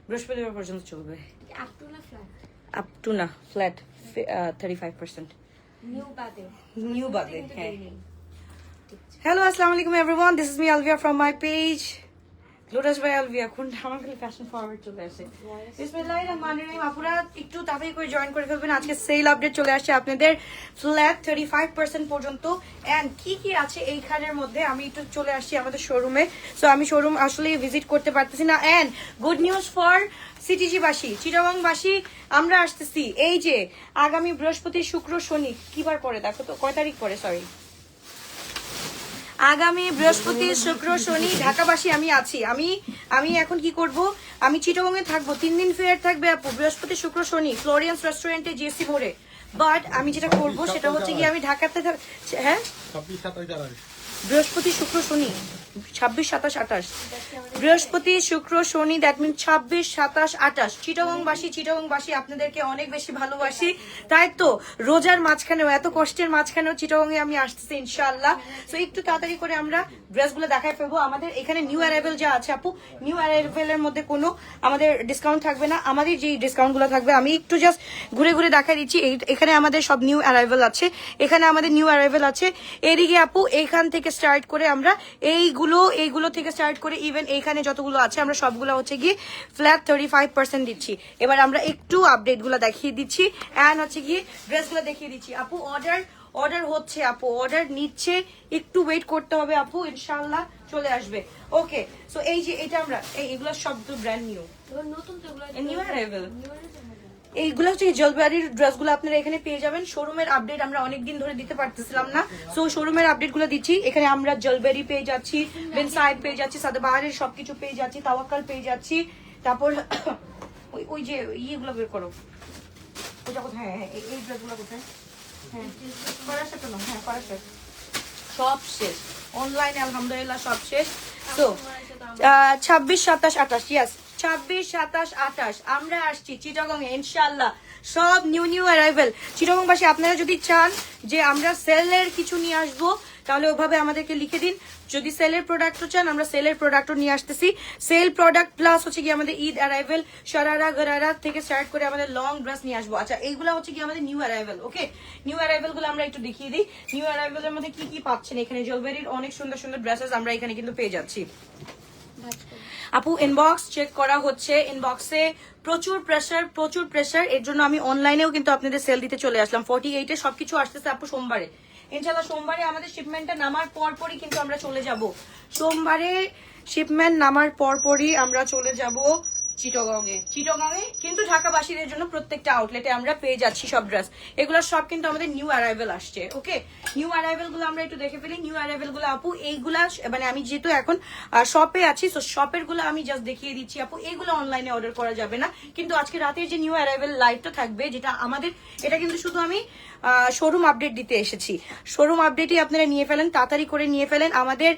বৃহস্পতিবার পর্যন্ত চলবে। আপ টু না ফ্ল্যাট 35%। নিউ বাদে হ্যাঁ। হ্যালো আসসালামু আলাইকুম everyone, this is me Alvia from my page lotus by Alvia. কোন আমার খালি ফ্যাশন ফরওয়ার্ড চলে আসে। বিসমিল্লাহির রহমানির রহিম। আপুরা একটু তাড়াতাড়ি করে জয়েন করে ফেলবেন, আজকে সেল আপডেট চলে আসছে আপনাদের ফ্ল্যাট 35% পর্যন্ত। এন্ড কি কি আছে এইখানের মধ্যে আমি একটু চলে আসছি আমাদের শোরুমে। সো আমি শোরুম আসলে ভিজিট করতে পারতেছি না। And good news for CTG বাসী, চিটাগং বাসী, আমরা আসতেছি এই যে আগামী বৃহস্পতি শুক্র শনি, কিবার পরে দেখো তো কয় তারিখ পরে, সরি আগামী বৃহস্পতি শুক্র শনি ঢাকাবাসী আমি আছি। আমি এখন কি করব, আমি চিটাগং এ থাকবো, 3 দিন ফেয়ার থাকবে আপু, বৃহস্পতি শুক্র শনি ফ্লোরিয়ান্স রেস্টুরেন্টে জিএসসি মোড়ে। বাট আমি যেটা করব সেটা হচ্ছে কি আমি ঢাকাতে হ্যাঁ বৃহস্পতি শুক্র শনি 26, 27, 28 বৃহস্পতি শুক্র শনি, দ্যাট মিন 26, 27, 28 চিটাগংবাসী আপনাদেরকে অনেক বেশি ভালোবাসি। তাই তো রোজার মাঝখানেও, এত কষ্টের মাঝখানেও চিটাগং এ আমি আসতেছি ইনশাআল্লাহ। তো একটু তাড়াতাড়ি করে আমরা ড্রেসগুলো দেখায় ফেলবো। আমাদের এখানে নিউ অ্যারাইভেল যা আছে আপু, নিউ অ্যারাইভেলের মধ্যে কোনো আমাদের ডিসকাউন্ট থাকবে না। আমাদের যে ডিসকাউন্ট গুলো থাকবে আমি একটু জাস্ট ঘুরে ঘুরে দেখাই দিচ্ছি। এখানে আমাদের সব নিউ অ্যারাইভেল আছে, এখানে আমাদের নিউ অ্যারাইভেল আছে। এদিকে আপু এইখান থেকে স্টার্ট করে আমরা এইগুলো থেকে স্টার্ট করে ইভেন এইখানে যতগুলো আছে আমরা সবগুলো হচ্ছে গিয়ে ফ্ল্যাট 35% দিচ্ছি। এবার আমরা একটু আপডেট গুলো দেখিয়ে দিচ্ছি এন্ড হচ্ছে গিয়ে ড্রেসগুলো দেখিয়ে দিচ্ছি। আপু অর্ডার হচ্ছে, আপু অর্ডার নিচ্ছে, একটু ওয়েট করতে হবে আপু, ইনশাআল্লাহ চলে আসবে। ওকে, সো এই যে এটা আমরা এইগুলো সব তো ব্র্যান্ড নিউ, নতুন তো নিউ অ্যারাইভেল। এইগুলো হচ্ছে জলবাড়ির ড্রেসগুলো আপনারা এখানে পেয়ে যাবেন। শোরুমের আপডেট আমরা অনেকদিন ধরে দিতে পারতেছিলাম না, সো শোরুমের আপডেট গুলো দিচ্ছি। এখানে আমরা জলবেরি পেয়ে যাচ্ছি, বেন সাইড পেয়ে যাচ্ছি, সাদাবাহারের সবকিছু পেয়ে যাচ্ছি, তাওয়াক্কাল পেয়ে যাচ্ছি। তারপর ওই যে ইয়েগুলো বের করো, ওইটা কোথায়, হ্যাঁ এই ড্রেসগুলো কোথায়, হ্যাঁ ফরাসা তো না, হ্যাঁ ফরাসা সব শেষ, অনলাইনে আলহামদুলিল্লাহ সব শেষ। তো 26, 27, 28 ইয়াস 26, 27, 28 আমরা আসছি চিটাগং এ ইনশাআল্লাহ। সব নিউ অ্যারাইভেল। চিটাগংবাসী আপনারা যদি চান যে আমরা সেলের কিছু নিয়ে আসবো তাহলে ওভাবে আমাদেরকে লিখে দিন। যদি সেলের প্রোডাক্টও চান আমরা সেলের প্রোডাক্টও নিয়ে আসতেছি। সেল প্রোডাক্ট প্লাস হচ্ছে কি আমাদের ঈদ অ্যারাইভেল, শারারা গারারা থেকে স্টার্ট করে আমাদের লং ড্রেস নিয়ে আসবো। আচ্ছা এইগুলো হচ্ছে কি আমাদের নিউ অ্যারাইভেল। ওকে, নিউ অ্যারাইভেল গুলো আমরা একটু দেখিয়ে দিই। নিউ অ্যারাইভেল এর মধ্যে কি কি পাচ্ছেন এখানে, জলবেরির অনেক সুন্দর সুন্দর ড্রেসেস আমরা এখানে কিন্তু পেয়ে যাচ্ছি। আপু ইনবক্স চেক করা হচ্ছে, ইনবক্সে প্রচুর প্রেসার, এর জন্য আমি অনলাইনেও কিন্তু আপনাদের সেল দিতে চলে আসলাম। 48-এ সবকিছু আসতেছে আপু সোমবারে ইনশাআল্লাহ। সোমবারে আমাদের শিপমেন্টটা নামার পরপরই কিন্তু আমরা চলে যাব, সোমবারে শিপমেন্ট নামার পরপরই আমরা চলে যাব চিটাগংয়ে কিন্তু ঢাকাবাসীদের জন্য প্রত্যেকটা আউটলেটে আমরা পেয়ে যাচ্ছি সব ড্রেস। এগুলো সব কিন্তু আমাদের নিউ অ্যারাইভেল আসছে। ওকে, নিউ অ্যারাইভেল গুলো আমরা একটু দেখে ফেলি। নিউ অ্যারাইভেল গুলো আপু এইগুলা মানে আমি যেহেতু এখন শপে আছি, তো শপের গুলো আমি জাস্ট দেখিয়ে দিচ্ছি আপু। এইগুলো অনলাইনে অর্ডার করা যাবে না, কিন্তু আজকে রাতের যে নিউ অ্যারাইভেল লাইভটা থাকবে যেটা আমাদের, এটা কিন্তু শুধু আমি শোরুম আপডেট দিতে এসেছি। শোরুম আপডেটই আপনারা নিয়ে ফেলেন, তাড়াতাড়ি করে নিয়ে ফেলেন। আমাদের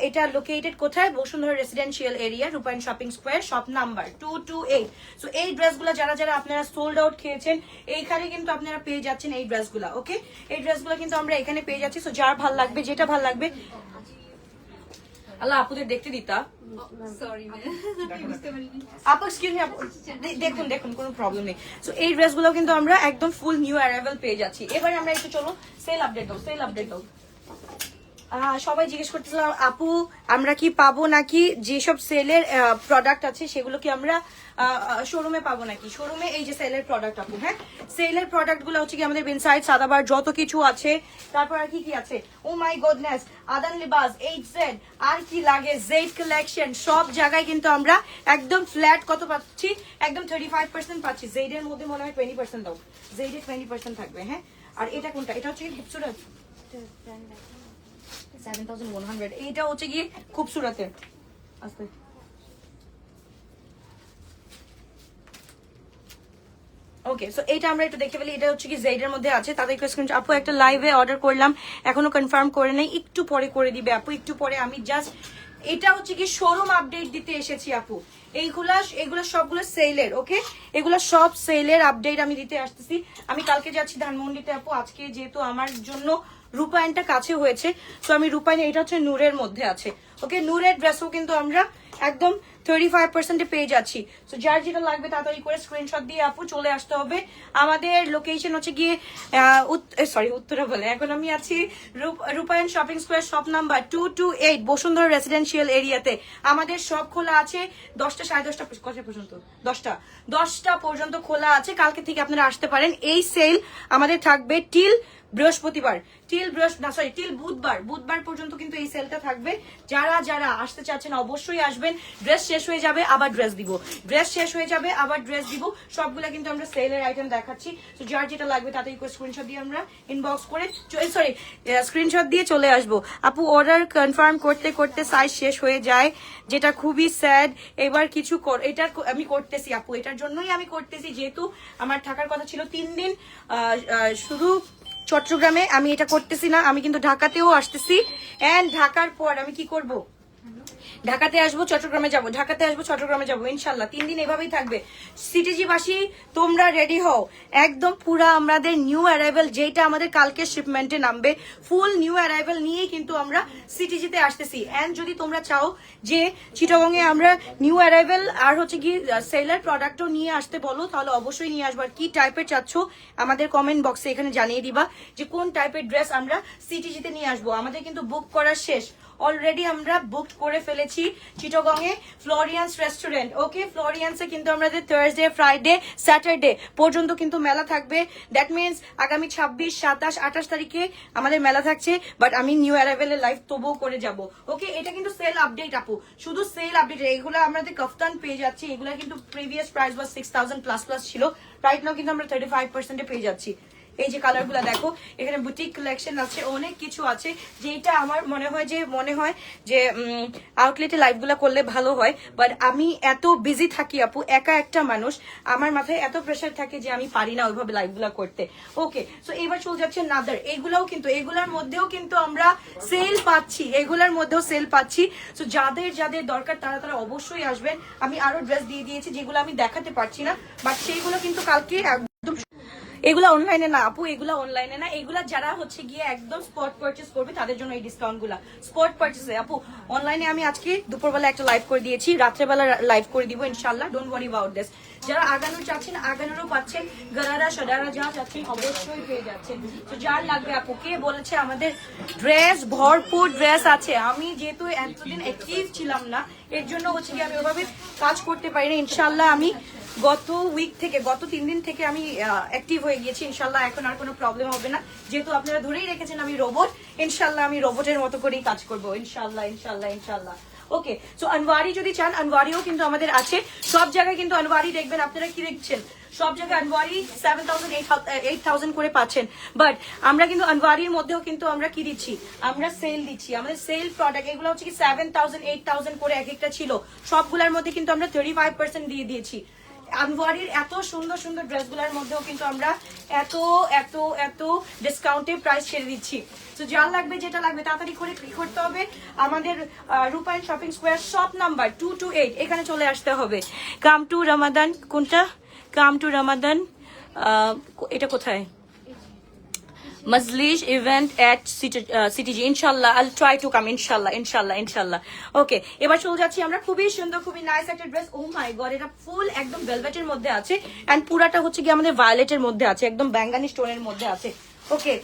এটা লোকেটেড কোথায়, বসুন্ধরা রেসিডেন্সিয়াল এরিয়া, রূপায়ণ shopping square, shop number 228। So এই ড্রেসগুলো যারা আপনারা সোল্ড আউট খেয়েছেন এইখানে কিন্তু আপনারা পেয়ে যাচ্ছেন এই ড্রেসগুলো। ওকে, এই ড্রেসগুলো কিন্তু আমরা এখানে পেয়ে যাচ্ছি। সো যার ভাল লাগবে, যেটা ভাল লাগবে, আল্লাহ আপুদের দেখতে দিতা, আপু এক্সকিউজ মি আপু, দেখুন কোনো প্রবলেম নেই। সো এই ড্রেসগুলো কিন্তু আমরা একদম ফুল নিউ অ্যারাইভেল পেয়ে যাচ্ছি। এবারে আমরা একটু চলো সেল আপডেট দাও। সবাই জিজ্ঞেস করতেছিলাম আপু আমরা কি পাবো নাকি, যেসব সেলের প্রোডাক্ট আছে সেগুলো কি আমরা শোরুমে পাবো নাকি। শোরুমে এই যে সেলের প্রোডাক্ট আপু, হ্যাঁ সেলের প্রোডাক্ট গুলো হচ্ছে কি আমাদের বেনসাইড, সাদাবার যত কিছু আছে। তারপর আর কি আছে, ও মাই গডনেস, আদান লিবাস, HZ, আর কি লাগে, জেড কালেকশন, সব জায়গায় কিন্তু আমরা একদম ফ্ল্যাট কত পাচ্ছি, একদম 35% পাচ্ছি। জেড এর মধ্যে মনে হয় 20% দাও, জেড এর 20% থাকবে। হ্যাঁ, আর এটা কোনটা, এটা হচ্ছে খুবসুরত 7100, এইটা হচ্ছে গিয়ে খুবসুরতের। আস্তে ওকে, সো এইটা আমরা একটু দেখে ফেলি। এটা হচ্ছে কি জেড এর মধ্যে আছে। তাদের কোয়েশ্চেন আপু একটা লাইভে অর্ডার করলাম এখনো কনফার্ম করে নাই, একটু পরে করে দিবে আপু, একটু পরে। আমি জাস্ট এটা হচ্ছে কি শোরুম আপডেট দিতে এসেছি আপু। এইগুলা সবগুলো সেলের। ওকে, এগুলো সব সেলের আপডেট আমি দিতে আসতেছি। আমি কালকে যাচ্ছি ধানমন্ডিতে আপু, আজকে যেহেতু আমার জন্য রূপায়ণটা কাছে হয়েছে, তো আমি রূপায়ণ, এটা হচ্ছে নূরের মধ্যে আছে। ওকে, নূরের ড্রেসও কিন্তু আমরা একদম 35% পেয়ে যাচ্ছি। তো যার যেটা লাগবে তাড়াতাড়ি করে স্ক্রিনশট দিয়ে আপু চলে আসতে হবে। আমাদের লোকেশন হচ্ছে গিয়ে উত্তরা বলে, এখন আমি আছি রূপায়ণ shopping square, shop number 228, Bashundhara residential এরিয়াতে। আমাদের সব খোলা আছে 10টা, 10:30 কত পর্যন্ত, 10টা পর্যন্ত খোলা আছে। কালকে থেকে আপনারা আসতে পারেন। এই সেল আমাদের থাকবে টিল বৃহস্পতিবার, টিল বুধবার পর্যন্ত কিন্তু এই সেলটা থাকবে। যারা যারা আসতে চাচ্ছেন অবশ্যই আসবেন। ড্রেস শেষ হয়ে যাবে আবার ড্রেস দিব, সবগুলা কিন্তু আমরা সেলের আইটেম দেখাচ্ছি। তো যার যেটা লাগবে তাড়াতাড়ি করে স্ক্রিনশট দিয়ে আমরা ইনবক্স করে স্ক্রিনশট দিয়ে চলে আসবো। আপু অর্ডার কনফার্ম করতে করতে সাইজ শেষ হয়ে যায়, যেটা খুবই স্যাড। এবার কিছু এটা আমি করতেছি আপু, এটার জন্যই আমি করতেছি, যেহেতু আমার থাকার কথা ছিল 3 দিন শুধু চট্টগ্রামে, আমি এটা করতেছি না, আমি কিন্তু ঢাকাতেও আসতেছি। এন্ড ঢাকার পর আমি কি করব, ঢাকাতে আসবো চট্টগ্রামে যাবো ইনশাল্লাহ। 3 দিন এভাবেই থাকবে। সিটিজি বাসী তোমরা রেডি হও, একদম পুরা আমাদের নিউ অ্যারাইভেল, যেটা আমাদের কালকে শিপমেন্টে নামবে, ফুল নিউ অ্যারাইভেল নিয়েই কিন্তু আমরা সিটিজিতে আসতেছি। এন্ড যদি তোমরা চাও যে চিটাগংয়ে আমরা নিউ অ্যারাইভেল আর হচ্ছে কি সেলার প্রোডাক্টও নিয়ে আসতে বলো, তাহলে অবশ্যই নিয়ে আসবো। আর কি টাইপের চাচ্ছ আমাদের কমেন্ট বক্সে এখানে জানিয়ে দিবা যে কোন টাইপের ড্রেস আমরা সিটিজিতে নিয়ে আসবো। আমাদের কিন্তু বুক করা শেষ অলরেডি, আমরা বুক করে ফেলেছি চিটাগংয়ে ফ্লোরিয়ান্স রেস্টুরেন্ট। ওকে, ফ্লোরিয়ান্সে কিন্তু আমাদের থার্সডে, ফ্রাইডে, স্যাটারডে পর্যন্ত কিন্তু মেলা থাকবে। দ্যাট মিনস আগামী 26, 27, 28 তারিখে আমাদের মেলা থাকছে। বাট আমি নিউ অ্যারাইভেলের লাইভ তবুও করে যাব। ওকে, এটা কিন্তু সেল আপডেট আপু, শুধু সেল আপডেট। এগুলো আমাদের কফতান পেয়ে যাচ্ছি, এগুলো কিন্তু প্রিভিয়াস প্রাইস ওয়াজ 6000 প্লাস ছিল, রাইট নাও কিন্তু আমরা 35% পেয়ে যাচ্ছি। এই যে কালার গুলা দেখো, এখানে বুটিক কালেকশন আছে, অনেক কিছু আছে, যেটা আমার মনে হয় যে আউটলেটে লাইভ গুলা করলে ভালো হয়। বাট আমি এত বিজি থাকি আপু, একা একটা মানুষ, আমার মাথায় এত প্রেশার থাকে যে আমি পারি না ওইভাবে লাইভ গুলা করতে। ওকে, সো এবার চলে যাচ্ছে নাদার। এগুলোর মধ্যেও কিন্তু আমরা সেল পাচ্ছি। সো যাদের যাদের দরকার তারা অবশ্যই আসবেন। আমি আরো ড্রেস দিয়ে দিয়েছি যেগুলো আমি দেখাতে পারছি না, বাট সেইগুলো কিন্তু কালকে একদম। এগুলা অনলাইনে না আপু, এগুলা যারা হচ্ছে গিয়ে একদম স্পট পারচেজ করবে তাদের জন্য এই ডিসকাউন্ট গুলা। স্পট পারচেজে আপু অনলাইনে আমি আজকে দুপুরবেলা একটা লাইভ করে দিয়েছি, রাত্রেবেলা লাইভ করে দিব ইনশাল্লাহ। Don't worry about this. যারা আগানো চাচ্ছেন আগানোরও পাচ্ছেন, গারারা সাদারা যা চাচ্ছেন অবশ্যই পেয়ে যাচ্ছেন। তো যার লাগবে আপু, কে বলেছে আমাদের ড্রেস ভরপুর ড্রেস আছে। আমি যেহেতু এতদিন অ্যাক্টিভ ছিলাম না, এর জন্য হচ্ছে কি আমি ওইভাবে কাজ করতে পারি না। ইনশাল্লাহ আমি গত 3 দিন থেকে আমি অ্যাক্টিভ হয়ে গিয়েছি ইনশাল্লাহ। এখন আর কোনো প্রবলেম হবে না, যেহেতু আপনারা ধরেই রেখেছেন আমি রোবট। ইনশাল্লাহ আমি রোবটের মতো করেই কাজ করবো ইনশাল্লাহ। ওকে, সো আনওয়ারি যদি চান, আনওয়ারিও কিন্তু আমাদের আছে। সব জায়গায় কিন্তু আনওয়ারি দেখবেন, আপনারা কি দেখছেন, সব জায়গায় আনওয়ারি 7000, 8000 করে পাচ্ছেন। বাট আমরা কিন্তু আনওয়ারির মধ্যেও কিন্তু আমরা কি দিচ্ছি, আমরা সেল দিচ্ছি। আমাদের সেল প্রোডাক্ট এগুলো হচ্ছে কি 7000, 8000 করে এক একটা ছিল, সবগুলোর মধ্যে কিন্তু আমরা 35% দিয়ে দিয়েছি। আনওয়ারির এত সুন্দর সুন্দর ড্রেসগুলোর মধ্যেও কিন্তু আমরা এত ডিসকাউন্টে প্রাইস ছেড়ে দিচ্ছি। তো যার লাগবে যেটা লাগবে তাড়াতাড়ি করে ক্লিক করতে হবে। আমাদের রূপায়ণ শপিং স্কোয়ার, শপ নাম্বার 228, এখানে চলে আসতে হবে। কাম টু রমাদান, কোনটা কাম টু রমাদান, এটা কোথায়, মজলিস ইভেন্ট এট সিটিজি। ইনশাল্লাহ আইল ট্রাই টু কাম, ইনশাল্লাহ। ওকে, এবার চলে যাচ্ছি আমরা। খুবই সুন্দর, খুবই নাইস একটা ড্রেস। ও মাই গড, এটা ফুল একদম ভেলভেটের মধ্যে আছে, এন্ড পুরাটা হচ্ছে কি আমাদের ভায়োলেটের মধ্যে আছে, একদম ব্যাঙ্গানি স্টোনের মধ্যে আছে। ওকে,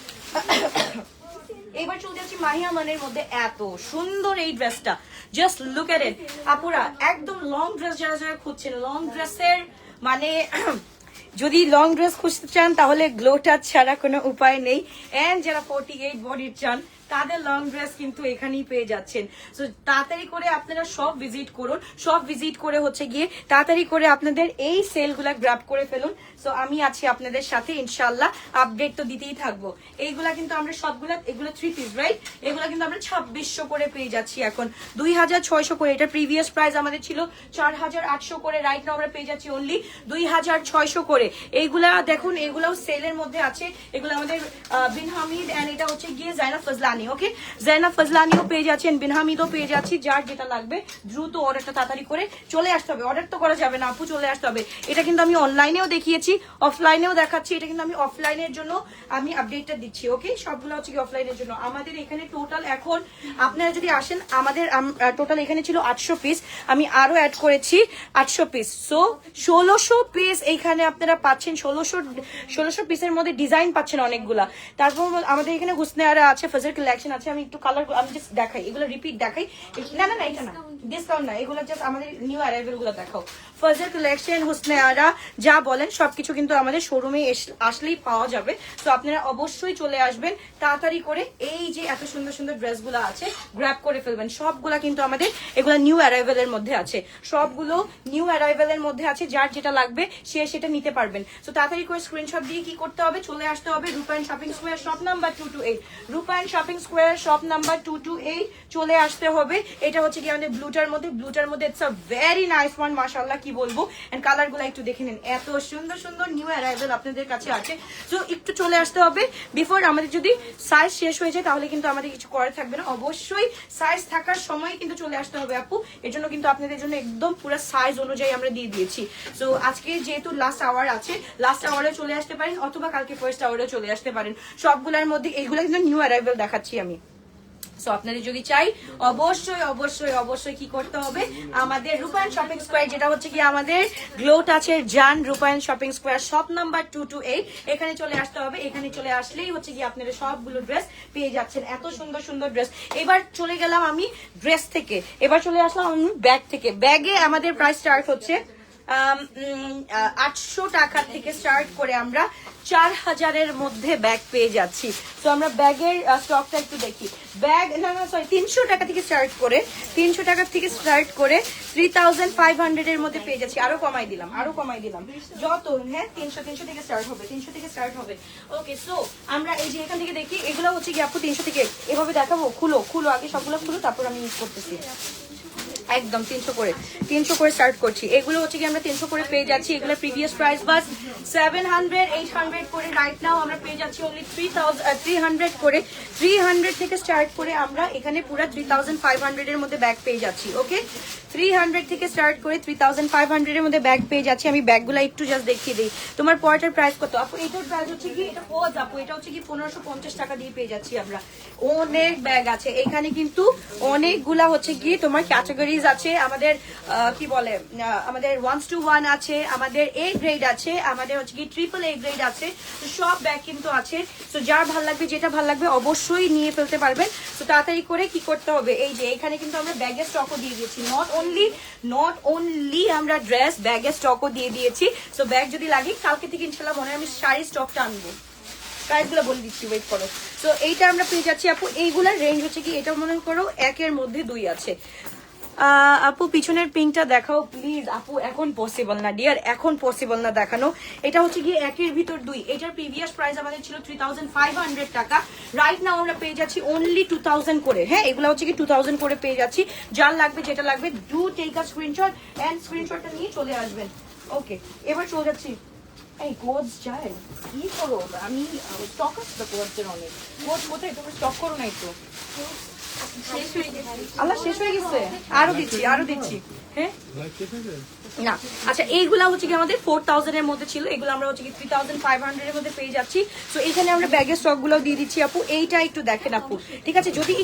এবার চলে যাচ্ছি মাহিয়া মানের মধ্যে। এত সুন্দর এই ড্রেসটা, জাস্ট লুক এট ইট। আপুরা একদম লং ড্রেস যারা যারা খুঁজছেন, লং ড্রেসের মানে যদি লং ড্রেস খুঁজতে চান তাহলে গ্লো টাচ ছাড়া কোনো উপায় নেই। এন্ড যারা 48 বডির চান তাদের লং ড্রেস কিন্তু এখানেই পেয়ে যাচ্ছেন। সো তাড়াতাড়ি করে আপনারা সব ভিজিট করে হচ্ছে গিয়ে তাড়াতাড়ি করে আপনাদের এই সেলগুলা গ্র্যাব করে ফেলুন। সো আমি আছি আপনাদের সাথে ইনশাল্লাহ, আপডেট তো দিতেই থাকবো। এইগুলা কিন্তু আমরা সবগুলা, এগুলো 3 পিস রাইট, এগুলা কিন্তু আমরা 2600 করে পেয়ে যাচ্ছি এখন, 2600 করে। এটা প্রিভিয়াস প্রাইস আমাদের ছিল 4800 করে, রাইট নাও আমরা পেয়ে যাচ্ছি অনলি 2600 করে। এইগুলা দেখুন, এগুলাও সেলের মধ্যে আছে। এগুলো আমাদের বিন হামিদ এন্ড এটা হচ্ছে গিয়ে জাইনা ফজলানি। ফজলানি। ওকে, জেনা ফজলানিও পেয়ে যাচ্ছেন, বিনহামিদও পেয়ে যাচ্ছি। যার যেটা লাগবে দ্রুত অর্ডারটা তাড়াতাড়ি করে চলে আসতে হবে। অর্ডার তো করা যাবে না আপু, চলে আসতে হবে। এটা কিন্তু আমি অনলাইনেও দেখিয়েছি, অফলাইনেও দেখাচ্ছি। এটা কিন্তু আমি অফলাইনের জন্য আমি আপডেটটা দিচ্ছি। ওকে, সবগুলো হচ্ছে কি অফলাইনের জন্য। আমাদের এখানে টোটাল এখন আপনারা যদি আসেন, আমাদের টোটাল এখানে ছিল 800 পিস, আমি আরো অ্যাড করেছি 800 পিস। সো 1600 পিস এইখানে আপনারা পাচ্ছেন। 1600 পিসের মধ্যে ডিজাইন পাচ্ছেন অনেকগুলা। তারপর আমাদের এখানে হুসনে আরা আছে, ফজর কালেকশন আছে। আমি একটু কালার আমি জাস্ট দেখাই, এগুলো রিপিট দেখাই। না না না, এটা না, ডিসকাউন্ট না, এগুলো জাস্ট আমাদের নিউ অ্যারাইভেল গুলো দেখাও। ফজর কালেকশন, হুসনে আরা, যা বলেন সবকিছু কিন্তু আমাদের শোরুমে আসলেই পাওয়া যাবে। তো আপনারা অবশ্যই চলে আসবেন তাড়াতাড়ি করে। এই যে এত সুন্দর সুন্দর ড্রেসগুলো আছে, গ্র্যাব করে ফেলবেন। সবগুলা কিন্তু আমাদের এগুলো নিউ অ্যারাইভেলের মধ্যে আছে, সবগুলো নিউ অ্যারাইভেলের মধ্যে আছে। যার যেটা লাগবে সে সেটা নিতে পারবেন। তো তাড়াতাড়ি করে স্ক্রিনশট দিয়ে কি করতে হবে, চলে আসতে হবে রূপায়ণ শপিং স্কোয়ার শপ নাম্বার 228, রূপায়ণ শপিং স্কোয়ার শপ নাম্বার 228 চলে আসতে হবে। এটা হচ্ছে কি আমাদের ব্লুটার মধ্যে, ব্লুটার মধ্যে it's a very nice one, মাশাআল্লাহ কি বলবো। এন্ড কালার গুলো একটু দেখে নিন, এত সুন্দর সুন্দর নিউ অ্যারাইভেল আপনাদের কাছে আছে। সো একটু চলে আসতে হবে বিফোর আমাদের যদি সাইজ শেষ হয়ে যায়, তাহলে কিন্তু আমাদের কিছু করার থাকবে না। অবশ্যই সাইজ থাকার সময় কিন্তু চলে আসতে হবে আপু। এর জন্য কিন্তু আপনাদের জন্য একদম পুরো সাইজ অনুযায়ী আমরা দিয়ে দিয়েছি। সো আজকে যেহেতু লাস্ট আওয়ার আছে, লাস্ট আওয়ারে চলে আসতে পারেন, অথবা কালকে ফার্স্ট আওয়ারে চলে আসতে পারেন। সবগুলোর মধ্যে এইগুলো কিন্তু নিউ অ্যারাইভেল দেখাচ্ছি আমি। সো আপনাদের যদি চাই, অবশ্যই অবশ্যই অবশ্যই কি করতে হবে, আমাদের রূপায়ণ শপিং স্কোয়ার, যেটা হচ্ছে কি আমাদের গ্লো টাচের জান রূপায়ণ শপিং স্কোয়ার শপ নাম্বার 228, এখানে চলে আসতে হবে। এখানে চলে আসলেই হচ্ছে কি আপনারা সবগুলো ড্রেস পেয়ে যাচ্ছেন, এত সুন্দর সুন্দর ড্রেস। এবার চলে গেলাম আমি ড্রেস থেকে, এবার চলে আসলাম আমি ব্যাগ থেকে। ব্যাগে আমাদের প্রাইস স্টার্ট হচ্ছে 800 টাকা থেকে স্টার্ট করে আমরা 4000-এর মধ্যে ব্যাগ পেয়ে যাচ্ছি। তো আমরা ব্যাগের স্টকটা একটু দেখি। ব্যাগ না না সরি 300 টাকা থেকে স্টার্ট করে, 300 টাকা থেকে স্টার্ট করে 3500-এর মধ্যে পেয়ে যাচ্ছি। আরো কমাই দিলাম, আরো কমাই দিলাম, যত হ্যাঁ 300 থেকে স্টার্ট হবে, 300 থেকে স্টার্ট হবে। ওকে, সো আমরা এই যে এখান থেকে দেখি, এগুলো হচ্ছে কি আপু 300 থেকে এভাবে দেখাবো। খুলো আগে সবগুলো খুলো, তারপর আমি ইউজ করতেছি। একদম 300 করে স্টার্ট করছি। এগুলো হচ্ছে কি আমরা 300 করে পেয়ে যাচ্ছি। এগুলো প্রিভিয়াস প্রাইস বাস 700 800 করে, রাইট নাও আমরা পেয়ে যাচ্ছি অনলি 300 করে। 300 থেকে স্টার্ট করে আমরা এখানে পুরো 3500-এর মধ্যে ব্যাগ পেয়ে যাচ্ছি। ওকে, 300 থেকে স্টার্ট করে 3500-এর মধ্যে ব্যাগ পেয়ে যাচ্ছি। আমি ব্যাগগুলো একটু জাস্ট দেখিয়ে দিই। তোমার পরটার প্রাইস কত আপু? এটার প্রাইস হচ্ছে কি, এটা পোজ আপু, এটা হচ্ছে কি 1550 টাকা দিয়ে পেয়ে যাচ্ছি আমরা। অনেক ব্যাগ আছে এখানে, কিন্তু অনেকগুলা হচ্ছে কি তোমার ক্যাটাগরি আছে আমাদের। কি বলে, আমাদের 1-to-1 আছে, আমাদের A গ্রেড আছে, আমাদের হচ্ছে কি AAA গ্রেড আছে। তো সব ব্যাগ কিন্তু আছে। তো যার ভালো লাগবে, যেটা ভালো লাগবে অবশ্যই নিয়ে ফেলতে পারবেন। তো তাড়াতাড়ি করে কি করতে হবে, এই যে এখানে কিন্তু আমরা ব্যাগের স্টকও দিয়ে দিয়েছি। নট অনলি আমরা ড্রেস, ব্যাগের স্টকও দিয়ে দিয়েছি। তো ব্যাগ যদি লাগে, কালকে থেকে ইনশাল্লাহ মনে হয় আমি শাড়ির স্টকটা আনবো। প্রাইসগুলো বলে দিচ্ছি, ওয়েট করো। তো এইটা আমরা পেয়ে যাচ্ছি আপু। এইগুলার রেঞ্জ হচ্ছে কি, এটা মনে করো 1-এর মধ্যে 2 আছে। আপু পিছনের পিঙ্কটা দেখাও প্লিজ। আপু এখন পসিবল না ডিয়ার, এখন পসিবল না দেখানো। এটা হচ্ছে কি 1-এর ভিতর 2। এটার প্রিভিয়াস প্রাইস আমাদের ছিল 3500 টাকা। রাইট নাও আমরা পেয়ে যাচ্ছি অনলি 2000 করে। হ্যাঁ, এগুলো হচ্ছে কি 2000 করে পেয়ে যাচ্ছি। যার লাগবে, যেটা লাগবে, do take a screenshot and স্ক্রিনশটটা নিয়ে চলে আসবেন। ওকে, এবার চলে যাচ্ছি। এই কোডস চাই কি করো, আমি স্টক আছে তো কোডসের অনেক। কোড কোথায়, তুমি স্টক করো নাই তো? আল্লাহ শেষ হয়ে গেছে, আরো দিচ্ছি। হ্যাঁ না, আচ্ছা এইগুলা হচ্ছে কি আমাদের 4000-এর মধ্যে ছিল, এগুলো আমরা হচ্ছে কি 3500-এর মধ্যে পেয়ে যাচ্ছি। তো এখানে আমরা ব্যাগের স্টক গুলো দিয়ে দিচ্ছি আপু। এইটা একটু দেখেন আপু, ঠিক আছে?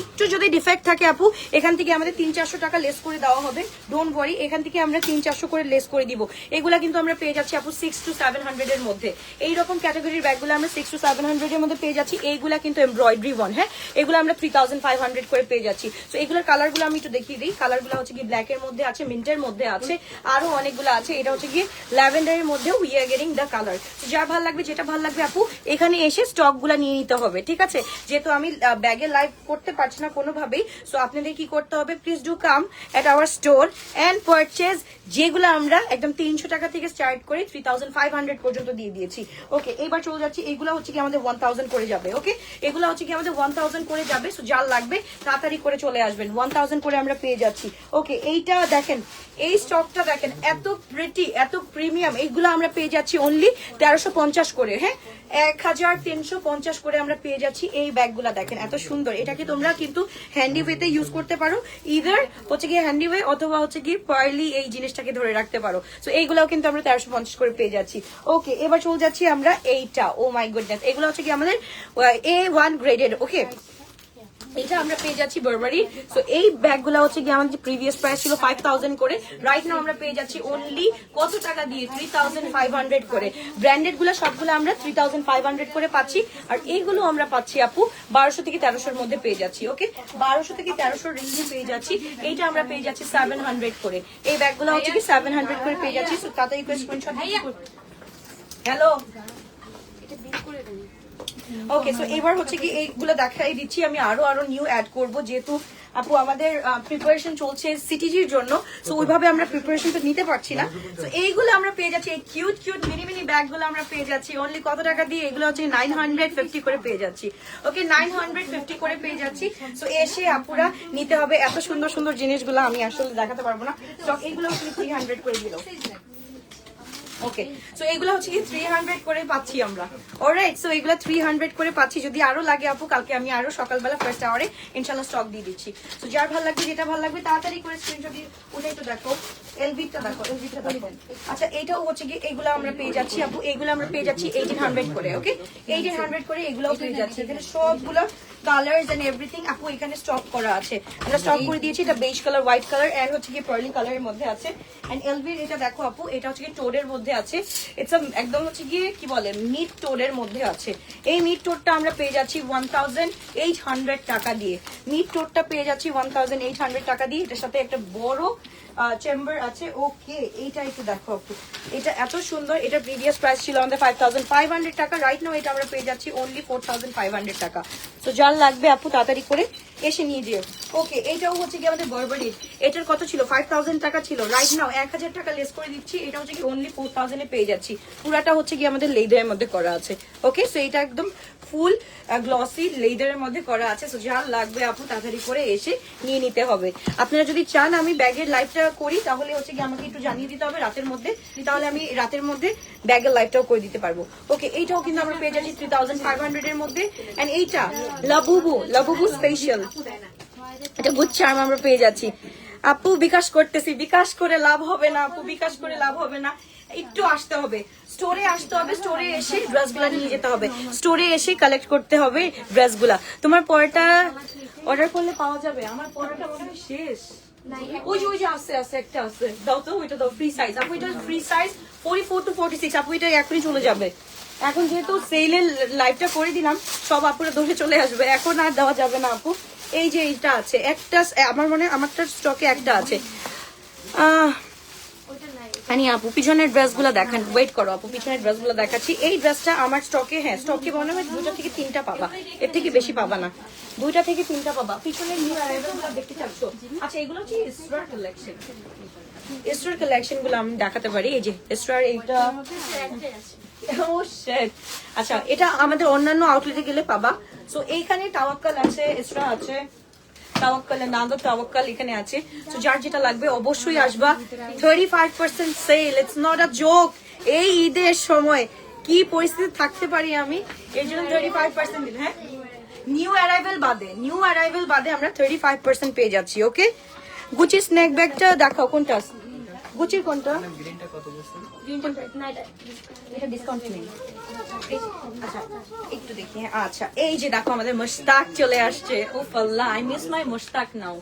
যদি ডিফেক্ট থাকে আপু, এখান থেকে আমাদের 300-400 টাকা লেস করে দেওয়া হবে। ডোন্ট ওয়ারি, এখান থেকে আমরা 300-400 করে লেস করে দিব। এগুলা কিন্তু আমরা পেয়ে যাচ্ছি আপু 600-700-এর মধ্যে। এইরকম ক্যাটাগরির ব্যাগগুলো আমরা 600-700-এর মধ্যে পেয়ে যাচ্ছি। এইগুলা কিন্তু এমব্রয়ডারি ওয়ান। হ্যাঁ, এগুলো আমরা 3500 করে পেয়ে যাচ্ছি। তো এগুলোর কালারগুলো আমি একটু দেখিয়ে দিই। কালারগুলো হচ্ছে কি ব্ল্যাকের মধ্যে আছে, মিন্টের মধ্যে আছে, আরো অনেকগুলো আছে। এটা হচ্ছে কি ল্যাভেন্ডারের মধ্যে, we are getting the colour. যার ভালো লাগবে, যেটা ভালো লাগবে আপু, এখানে এসে স্টক গুলা নিয়ে নিতে হবে, ঠিক আছে? যেহেতু আমি ব্যাগে লাইভ করতে পারছি না কোনোভাবেই, সো আপনাদের কি করতে হবে, please do come at our store and purchase. যেগুলো আমরা একদম 300 টাকা থেকে স্টার্ট করে 3500 পর্যন্ত দিয়ে দিয়েছি। ওকে, এবার চলে যাচ্ছি। এগুলো হচ্ছে কি আমাদের 1000 করে যাবে। ওকে, এগুলো হচ্ছে কি আমাদের 1000 করে যাবে। সো যার লাগবে তাড়াতাড়ি করে চলে আসবেন। 1000 করে আমরা পেয়ে যাচ্ছি। ওকে, এইটা দেখেন এই স্টকটা দেখেন, এত প্রিটি, এত প্রিমিয়াম। এইগুলো আমরা পেয়ে যাচ্ছি অনলি 1350 করে। হ্যাঁ, 1350 করে আমরা পেয়ে যাচ্ছি। এই ব্যাগগুলা দেখেন এত সুন্দর। এটাকে তোমরা কিন্তু হ্যান্ডি ওয়েতে ইউজ করতে পারো, ইদার হচ্ছে গিয়ে হ্যান্ডি ওয়ে অথবা হচ্ছে কি পার্লি এই জিনিসটাকে ধরে রাখতে পারো। তো এইগুলাও কিন্তু আমরা 1350 করে পেয়ে যাচ্ছি। ওকে, এবার চলে যাচ্ছি আমরা এইটা। ও মাই গুডনেস, এগুলো হচ্ছে কি আমাদের A1 গ্রেডেড। ওকে, এটা আমরা পেয়ে যাচ্ছি বারবারি। সো এই ব্যাগগুলো হচ্ছে কি আমাদের প্রিভিয়াস প্রাইস ছিল 5000 করে, রাইট নাও আমরা পেয়ে যাচ্ছি অনলি কত টাকা দিয়ে? 3500 করে। ব্র্যান্ডেড গুলো সবগুলো আমরা 3500 করে পাচ্ছি। আর এইগুলো আমরা পাচ্ছি আপু 1200 থেকে 1300 এর মধ্যে পেয়ে যাচ্ছি। ওকে, 1200 থেকে 1300 রেঞ্জে পেয়ে যাচ্ছি। এইটা আমরা পেয়ে যাচ্ছি 700 করে। এই ব্যাগগুলো হচ্ছে কি 700 করে পেয়ে যাচ্ছি। সো তাতে স্ক্রিনশট। হ্যালো, এটা বিল করে দেন। ওকে, সো এবার হচ্ছে কি এইগুলো দেখাই দিচ্ছি। আমি আরো নিউ অ্যাড করব, যেহেতু আপু আমাদের প্রিপারেশন চলছে সিটিজির জন্য। সো ওইভাবে আমরা প্রিপারেশন তো নিতে পারছি না। তো এইগুলো আমরা পেয়ে যাচ্ছি, এই কিউট মিনি ব্যাগগুলো আমরা পেয়ে যাচ্ছি অনলি কত টাকা দিয়ে? এগুলো হচ্ছে 950 করে পেয়ে যাচ্ছি। ওকে, 950 করে পেয়ে যাচ্ছি। সো এসে আপুরা নিতে হবে। এত সুন্দর জিনিসগুলো আমি আসলে দেখাতে পারবো না। তো এইগুলো হচ্ছে 300 করে দিল। ওকে, সো এগুলো হচ্ছে কি 300 করে পাচ্ছি আমরা। অলরাইট, সো এগুলো 300 করে পাচ্ছি। যদি আরো লাগে আপু, কালকে আমি আরো সকালবেলা ফার্স্ট আওয়ারে ইনশাআল্লাহ স্টক দিয়ে দিচ্ছি। সো যার ভালো লাগবে, যেটা ভালো লাগবে তাড়াতাড়ি করে স্ক্রিনশট দিয়ে ওটা একটু দেখো। এলবিটা দেখো, এলবিটা দেখো। আচ্ছা, এটাও হচ্ছে কি এগুলো আমরা পেয়ে যাচ্ছি আপু, এগুলো আমরা পেয়ে যাচ্ছি 1800 করে। ওকে, 1800 করে এগুলোও পেয়ে যাচ্ছি। এখানে সবগুলো কালার্স এন্ড এভরিথিং আপু এখানে স্টক করা আছে। আমরা স্টক করে দিয়েছি। এটা beige colour, white colour and হচ্ছে কি পার্লি কালারের মধ্যে আছে। এন্ড এলবির এটা দেখো আপু, এটা হচ্ছে কি টোডের মধ্যে আছে। ইটস একদম হচ্ছে গিয়ে কি বলে মিড টোডের মধ্যে আছে। এই মিড টোডটা আমরা পেয়ে যাচ্ছি 1800 টাকা দিয়ে। মিড টোডটা পেয়ে যাচ্ছি 1800 টাকা দিয়ে। এটার সাথে একটা বড় চেম্বার আছে। ওকে, এইটা একটু দেখো আপু, এটা এত সুন্দর। এটা প্রিভিয়াস প্রাইস ছিল আমাদের 5500 টাকা, রাইট নাও এটা আমরা পেয়ে যাচ্ছি অনলি 4500 টাকা। তো যার লাগবে আপু তাড়াতাড়ি করে এসে নিয়ে যেও। ওকে, এইটাও হচ্ছে কি আমাদের বারবারি। এটার কত ছিল? 5000 টাকা ছিল, রাইট নাও 1000 টাকা লেস করে দিচ্ছি। এটা হচ্ছে কি অনলি 4000 এ পেয়ে যাচ্ছি। পুরাটা হচ্ছে কি আমাদের লেদারের মধ্যে করা আছে। ওকে, সো এটা একদম ফুল গ্লসি লেদারের মধ্যে করা আছে। সো যার লাগবে আপু তাড়াতাড়ি করে এসে নিয়ে নিতে হবে। আপনারা যদি চান আমি ব্যাগের লাইভটা করি, তাহলে হচ্ছে কি আমাকে একটু জানিয়ে দিতে হবে রাতের মধ্যে, তাহলে আমি রাতের মধ্যে ব্যাগের লাইভটাও করে দিতে পারবো। ওকে, এইটাও কিন্তু আমরা পেয়ে যাচ্ছি 3500 এর মধ্যে। এন্ড এইটা লাবুবু স্পেশাল, এটা গুড চার্ম আমরা পেয়ে যাচ্ছি। আপু বিকাশ করতেছি, বিকাশ করে লাভ হবে না আপু, বিকাশ করে লাভ হবে না। একটু আসতে হবে, স্টোরে আসতে হবে, স্টোরে এসে ড্রেসগুলা নিয়ে যেতে হবে, স্টোরে এসে কালেক্ট করতে হবে ড্রেসগুলা। তোমার পরটা অর্ডার করলে পাওয়া যাবে? আমার পরটা মনে হয় শেষ। ওই যে আছে একটা আছে, দাও তো ওইটা দাও, ফ্রি সাইজ আপু। এটা ফ্রি সাইজ 44 to 46 আপু, এটা এখনই চলে যাবে। এখন যেহেতু সেলের লাইভটা করে দিলাম, সব আপুরা ধরে চলে আসবে, এখন আর দেওয়া যাবে না আপু। এই যে এইটা আছে একটা, আমার মনে হয় আমারটা স্টকে একটা আছে। আপু পিছনের ড্রেসগুলো দেখান, ওয়েট করো আপু, পিছনের ড্রেসগুলো দেখাচ্ছি। এই ড্রেসটা আমার স্টকে, হ্যাঁ স্টকে মনে হয় 2টা থেকে 3টা পাবা, এর থেকে বেশি পাবা না। 2টা থেকে 3টা পাবা। পিছনের নিউ অ্যারাইভেলগুলো দেখতে চাচ্ছ? আচ্ছা, এগুলো হচ্ছে ইসরার কালেকশন। ইসরার কালেকশন গুলো আমি দেখাতে পারি। এই যে ইসরার এইটা, আচ্ছা এটা আমাদের অন্যান্য আউটলেটে গেলে পাবা। সো এইখানে তাওয়াক্কাল আছে, ইসরা আছে, তাওয়াক্কাল নাদো তাওয়াক্কাল এখানে আছে। সো যার যেটা লাগবে অবশ্যই আসবা। 35% sale, it's not a joke. এই ঈদের সময় কি পরিস্থিতি থাকতে পারি আমি, এর জন্য 35% দিন। হ্যাঁ, নিউ অ্যারাইভেল বাদে আমরা 35% পেয়ে যাচ্ছি। ওকে, গুচি স্ন্যাক ব্যাগটা দেখাও, কোনটা গুচির কোনটা? এটা ডিসকাউন্ট নেই। আচ্ছা একটু দেখি। আচ্ছা, এই যে দেখো আমাদের মুশতাক চলে আসছে। উফ আল্লাহ, আই মিস মাই মুশতাক নাও।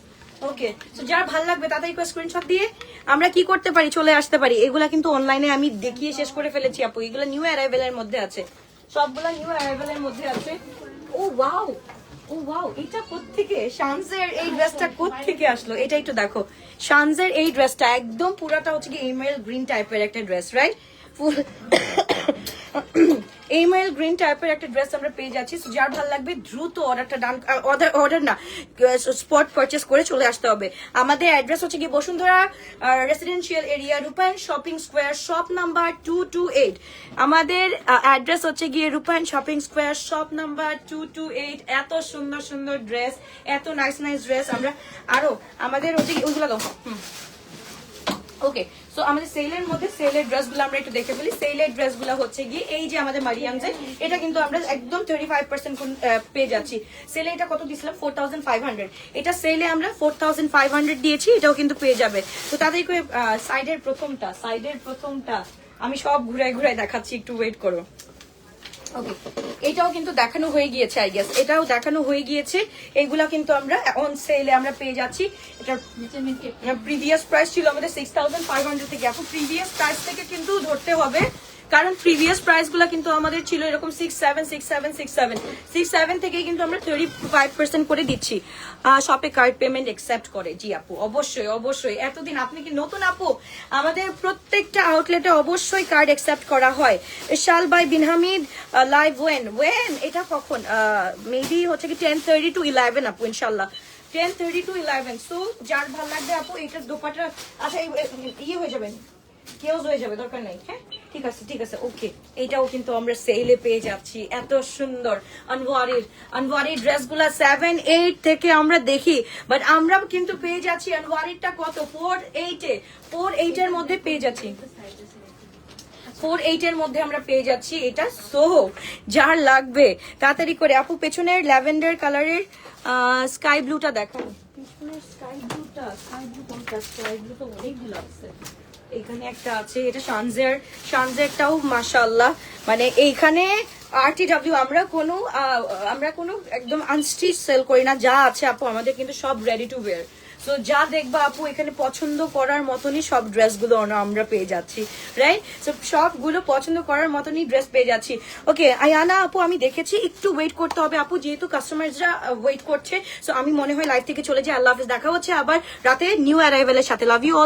ওকে, তো যার ভালো লাগবে তাড়াতাড়ি স্ক্রিনশট দিয়ে আমরা কি করতে পারি, চলে আসতে পারি। এগুলা কিন্তু অনলাইনে আমি দেখিয়ে শেষ করে ফেলেছি আপু। এগুলো নিউ অ্যারাইভেলের মধ্যে আছে, সবগুলা নিউ অ্যারাইভেলের মধ্যে আছে। ও ওয়াও, এটা কোত্থেকে? শানজের এই ড্রেসটা কোত্থেকে আসলো? এটা একটু দেখো, শানজের এই ড্রেসটা একদম পুরাটা হচ্ছে কি ইমেল গ্রিন টাইপের একটা ড্রেস, রাইট? ফুল ইমেল গ্রিন টাইপের একটা ড্রেস আমরা পেয়ে যাচ্ছি। যার ভালো লাগবে দ্রুত অর্ডারটা ডান, অর্ডার না স্পট পারচেস করে চলে আসতে হবে। আমাদের অ্যাড্রেস হচ্ছে কি বসুন্ধরা রেসিডেন্সিয়াল এরিয়া, রূপায়ণ শপিং স্কোয়ার, শপ নাম্বার 228। আমাদের অ্যাড্রেস হচ্ছে গিয়ে রূপায়ণ শপিং স্কোয়ার, শপ নাম্বার 228। এত সুন্দর ড্রেস, এত নাইস ড্রেস আমরা আরো আমাদের হচ্ছে ওইগুলো দাও। ওকে, সো আমাদের সেলের মধ্যে সেলের ড্রেসগুলো আমরা একটু দেখে ফেলি। সেলের ড্রেসগুলো হচ্ছে গিয়ে এই যে আমাদের মারিয়ামসে, এটা কিন্তু আমরা একদম 35% পেয়ে যাচ্ছি। সেলে এটা কত দিয়েছিলাম? 4500। এটা সেলে আমরা 4500 দিয়েছি, এটাও কিন্তু পেয়ে যাবে। তো তাদের সাইডের প্রথমটা আমি সব ঘুরাই ঘুরাই দেখাচ্ছি, একটু ওয়েট করো। ওকে, এটাও কিন্তু দেখানো হয়ে গিয়েছে, আই গেস এটাও দেখানো হয়ে গিয়েছে। এইগুলা কিন্তু আমরা অন সেলে আমরা পেয়ে যাচ্ছি। এটা প্রিভিয়াস প্রাইস ছিল আমাদের 6500 থেকে। এখন প্রিভিয়াস প্রাইস থেকে কিন্তু ধরতে হবে, কারণ প্রিভিয়াস প্রাইস গুলা কিন্তু আমাদের ছিল এরকম 67 থেকে কিন্তু আমরা 35% করে দিচ্ছি। শপে কার্ড পেমেন্ট একসেপ্ট করে। জি আপু, অবশ্যই অবশ্যই। এতদিন আপনি কি নতুন আপু? আমাদের প্রত্যেকটা আউটলেটে অবশ্যই কার্ড একসেপ্ট করা হয়। শাল by Bin Hamid live when এটা কখন? মেবি হচ্ছে কি 10:30 to 11 আপু, ইনশাল্লাহ 10:30 to 11। সো যার ভালো লাগবে আপু এটার দোপাটা, আচ্ছা ইয়ে হয়ে যাবেন, কেউ হয়ে যাবে, দরকার নাই। হ্যাঁ ঠিক আছে ওকে। এটাও কিন্তু আমরা সেলে পেয়ে যাচ্ছি, এত সুন্দর আনওয়ারির ড্রেসগুলা 7-8 থেকে আমরা দেখি, বাট আমরা কিন্তু পেয়ে যাচ্ছি আনওয়ারিরটা কত? 4-8 এর মধ্যে পেয়ে যাচ্ছি। 4-8 এর মধ্যে আমরা পেয়ে যাচ্ছি এটা। সো যার লাগবে তাড়াতাড়ি করে আপু পেছনের ল্যাভেন্ডার কালারের স্কাই ব্লুটা দেখাবো। পেছনের স্কাই ব্লু কোনটা? স্কাই ব্লু তো অনেকগুলো আছে, এখানে একটা আছে, এটা শানজেরটাও মাশাআল্লাহ। মানে এইখানে RTW আমরা কোনো একদম আনস্টিচ সেল করি না, যা আছে আপু আমাদের কিন্তু সব রেডি টু ওয়্যার। সো যা দেখবা আপু এখানে পছন্দ করার মতনই সব ড্রেসগুলো আমরা পেয়ে যাচ্ছি, রাইট? সো সবগুলো পছন্দ করার মতনই ড্রেস পেয়ে যাচ্ছি। ওকে আয়ানা আপু, আমি দেখেছি একটু ওয়েট করতে হবে আপু, যেহেতু কাস্টমাররা ওয়েট করছে। সো আমি মনে হয় লাইভ থেকে চলে যাই। আল্লাহ হাফেজ, দেখা হচ্ছে আবার রাতে নিউ অ্যারাইভেলের সাথে। Love you all.